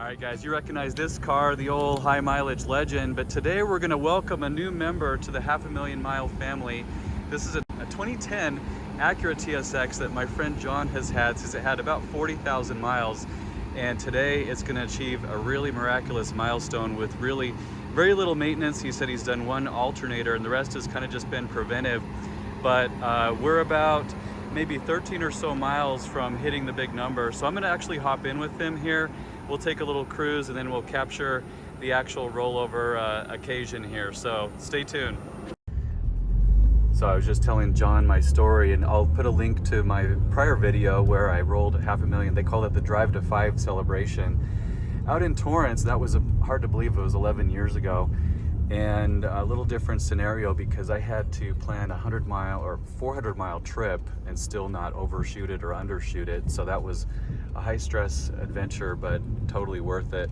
Alright guys, you recognize this car, the old high mileage legend, but today we're going to welcome a new member to the 500,000 mile family. This is a 2010 Acura TSX that my friend John has had since it had about 40,000 miles, and today it's going to achieve a really miraculous milestone with really very little maintenance. He said he's done one alternator and the rest has kind of just been preventive, but we're about maybe 13 or so miles from hitting the big number, so I'm going to actually hop in with him here. We'll take a little cruise and then we'll capture the actual rollover occasion here, so stay tuned. So I was just telling John my story, and I'll put a link to my prior video where I rolled 500,000. They call it the Drive to 5 celebration out in Torrance. That was hard to believe, it was 11 years ago, and a little different scenario because I had to plan a 100-mile or 400-mile trip and still not overshoot it or undershoot it. So that was a high-stress adventure, but totally worth it.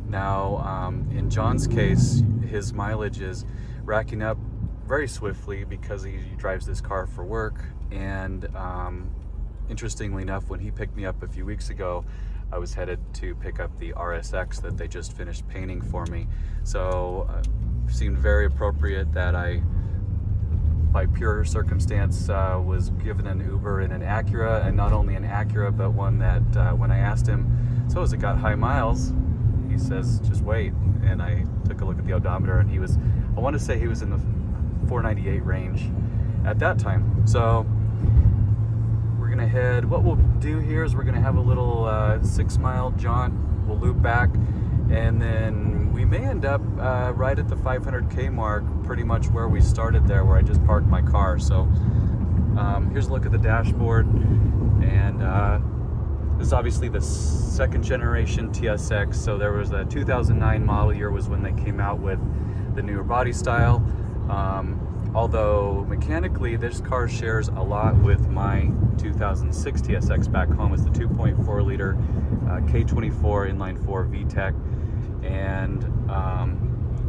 Now, in John's case, his mileage is racking up very swiftly because he drives this car for work. And interestingly enough, when he picked me up a few weeks ago, I was headed to pick up the RSX that they just finished painting for me. So it seemed very appropriate that I, by pure circumstance, was given an Uber in an Acura, and not only an Acura, but one that when I asked him, so has it got high miles? He says, just wait. And I took a look at the odometer, and he was, I want to say he was in the 498 range at that time. So we're gonna head, what we'll do here is we're gonna have a little 6-mile jaunt. We'll loop back, and then we may end up right at the 500K mark, pretty much where we started there, where I just parked my car. So here's a look at the dashboard, and this is obviously the second generation TSX. So there was a 2009 model year was when they came out with the newer body style. Although mechanically this car shares a lot with my 2006 TSX back home. It's the 2.4 liter K24 inline 4 VTEC, and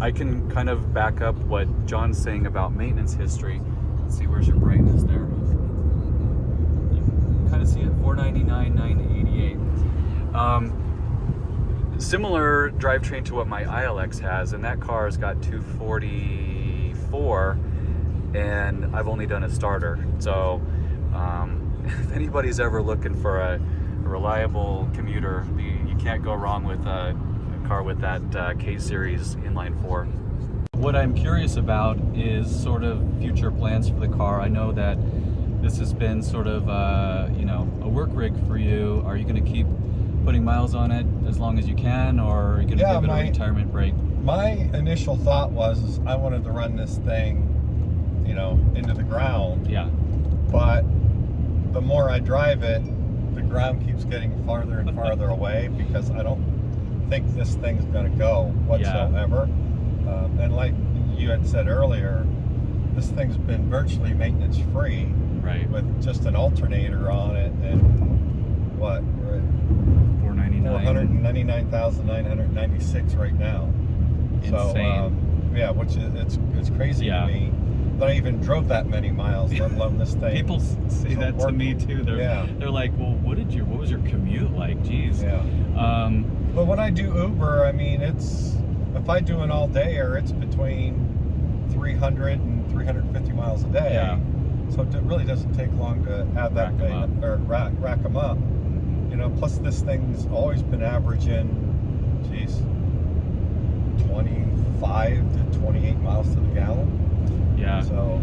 I can kind of back up what John's saying about maintenance history. Let's see, where's your brightness there? You can kind of see it, 499, 988. Similar drivetrain to what my ILX has, and that car has got 244, and I've only done a starter. So if anybody's ever looking for a reliable commuter, you can't go wrong with a car with that K-Series inline 4. What I'm curious about is sort of future plans for the car. I know that this has been sort of you know, a work rig for you. Are you going to keep putting miles on it as long as you can, or are you going to give it a retirement break? My initial thought was I wanted to run this thing, you know, into the ground. Yeah. But the more I drive it, the ground keeps getting farther and farther away, because I don't think this thing's going to go whatsoever. Yeah. And like you had said earlier, this thing's been virtually maintenance free, right, with just an alternator on it, and what, we're at 499,996 right now. Insane. So yeah, which is it's crazy to me that I even drove that many miles, let alone this thing. People say that to me too. They're like, well, what was your commute like? Jeez. Yeah. But when I do Uber, I mean, if I do an all-dayer, it's between 300 and 350 miles a day. Yeah. So it really doesn't take long to have that rack them up. You know, plus this thing's always been averaging, 25 to 28 miles to the gallon. Yeah. So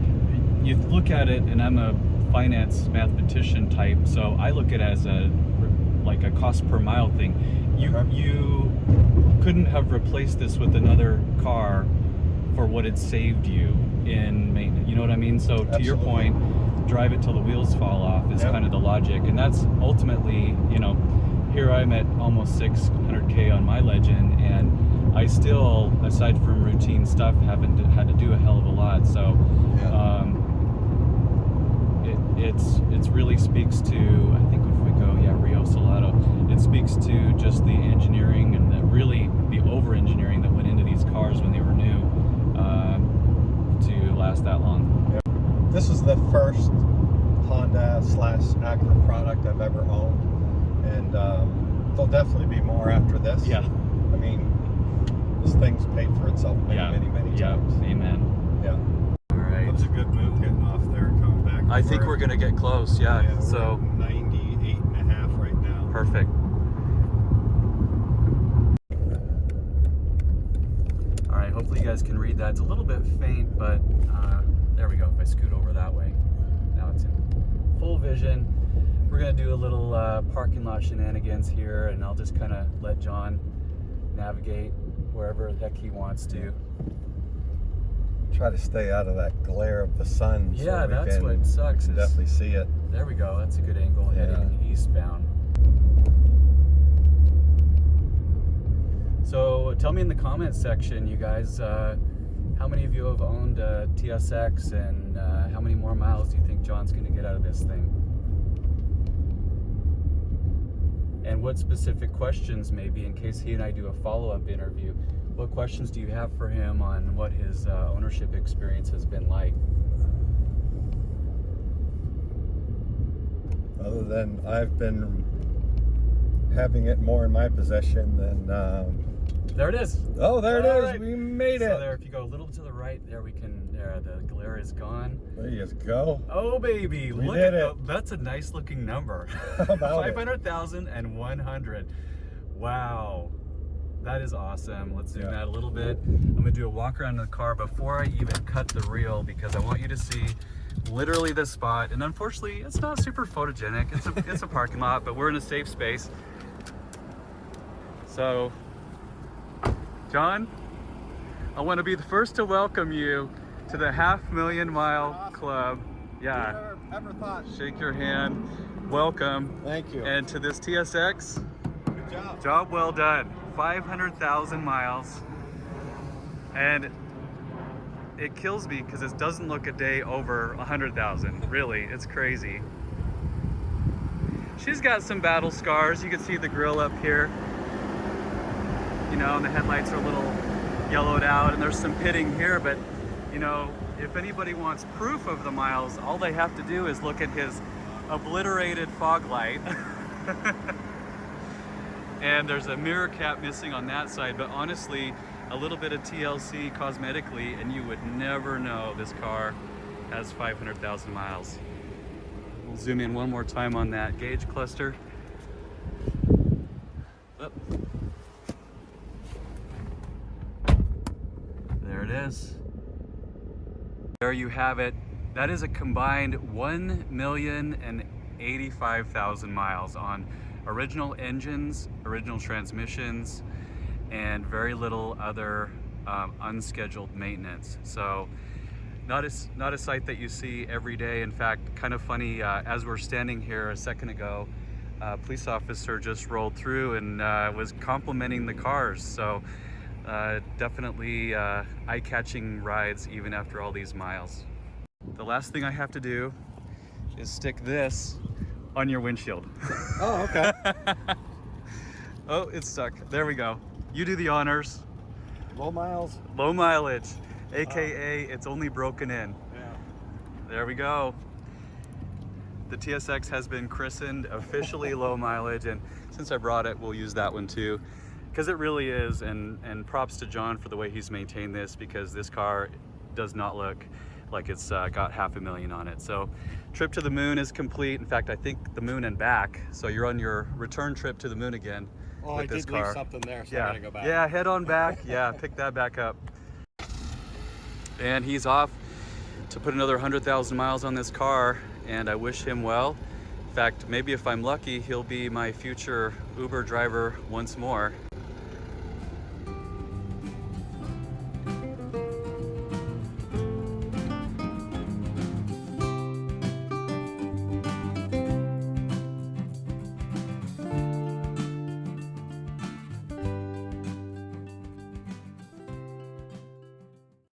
you look at it, and I'm a finance mathematician type, so I look at it as like a cost per mile thing. You couldn't have replaced this with another car for what it saved you in maintenance. You know what I mean? So to your point, drive it till the wheels fall off is kind of the logic, and that's ultimately, you know, here I'm at almost 600K on my Legend, and I still, aside from routine stuff, haven't had to do a hell of a lot. So it really speaks to, I think if we go, Rio Salado, it speaks to just the engineering and really the over-engineering that went into these cars when they were new to last that long. This is the first Honda / Acura product I've ever owned, and there'll definitely be more after this. Yeah. I mean, this thing's paid for itself many times. Amen. Yeah. All right. That was a good move getting off there and coming back. I think we're gonna get close. Yeah. So we're at 98.5 right now. perfect. All right. Hopefully you guys can read that. It's a little bit faint, but there we go. If I scoot over that way, now it's in full vision. We're gonna do a little parking lot shenanigans here, and I'll just kind of let John navigate wherever the heck he wants to. Try to stay out of that glare of the sun. Yeah, so that's what sucks. You can definitely see it. There we go. That's a good angle heading eastbound. So tell me in the comments section, you guys, how many of you have owned a TSX, and how many more miles do you think John's going to get out of this thing? And what specific questions, maybe, in case he and I do a follow-up interview, what questions do you have for him on what his ownership experience has been like? Other than I've been having it more in my possession than... There it is. Oh, there it All is. right. We made it. So there, if you go a little to the right, there we can, there, the glare is gone. There you go. Oh, baby. We Look did at it. that's a nice looking number. How about 500,100. Wow. That is awesome. Let's zoom Yeah. out a little bit. I'm going to do a walk around the car before I even cut the reel, because I want you to see literally this spot. And unfortunately, it's not super photogenic. It's a parking lot, but we're in a safe space. So, John, I want to be the first to welcome you to the 500,000 Mile Awesome. Club. Yeah. Never ever thought. Shake your hand. Welcome. Thank you. And to this TSX, Good job. job well done. 500,000 miles. And it kills me because it doesn't look a day over 100,000. Really, it's crazy. She's got some battle scars. You can see the grill up here. You know, and the headlights are a little yellowed out, and there's some pitting here, but you know, if anybody wants proof of the miles, all they have to do is look at his obliterated fog light. And there's a mirror cap missing on that side, but honestly, a little bit of TLC cosmetically, and you would never know this car has 500,000 miles. We'll zoom in one more time on that gauge cluster. Oh. There it is. There you have it. That is a combined 1,085,000 miles on original engines, original transmissions, and very little other unscheduled maintenance. So not a sight that you see every day. In fact, kind of funny, as we're standing here a second ago, a police officer just rolled through and was complimenting the cars. So definitely eye-catching rides even after all these miles. The last thing I have to do is stick this on your windshield. Oh, okay. Oh, it's stuck. There we go. You do the honors. Low miles. Low mileage, AKA it's only broken in. Yeah. There we go. The TSX has been christened officially low mileage, and since I brought it, we'll use that one too, because it really is. And props to John for the way he's maintained this, because this car does not look like it's got 500,000 on it. So trip to the moon is complete. In fact, I think the moon and back. So you're on your return trip to the moon again. Oh, with I this did car. leave something there, so Yeah, I gotta go back. yeah, head on back. Yeah, pick that back up. And he's off to put another 100,000 miles on this car, and I wish him well. In fact, maybe if I'm lucky, he'll be my future Uber driver once more.